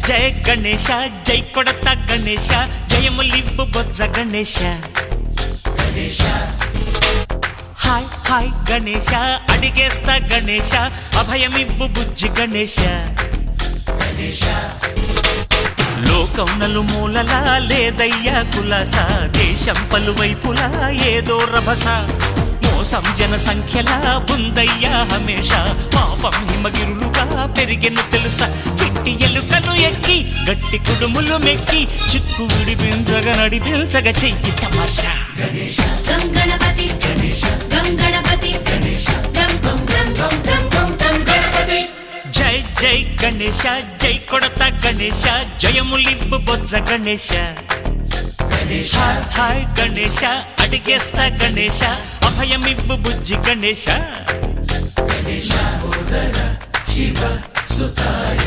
జయ గణేశ జై కొడత గణేశ జయములివ్వు బొజ్జ Ganesha hi hi Ganesha అడిగేస్తా Ganesha అభయమివ్వు బుజ్జి గణేశ లోకం నలుమూలలా లేదయ్యా కులాస దేశం పలువైపులా ఏదో రభస మోసం జన సంఖ్యలా ఉందయ్యా హమేష పాపం హిమగిరులుగా పెరిగెను తెలుసా చిట్టి ఎలుకను ఎక్కి గట్టి కుడుములు మెక్కి చిక్కు విడిపించగ నడిపించగ చెయ్యి తమాషా గం గణపతి గం గణపతి గం గం గం గం గం గం గణపతి జై జై గణేశ జై కొడత గణేశ జయములివ్వు బొజ్జ గణేశ హాయ్ హాయ్ గణేశ అడిగేస్తా గణేశ అభయమివ్వు బుజ్జి గణేశ శివ సుతాయ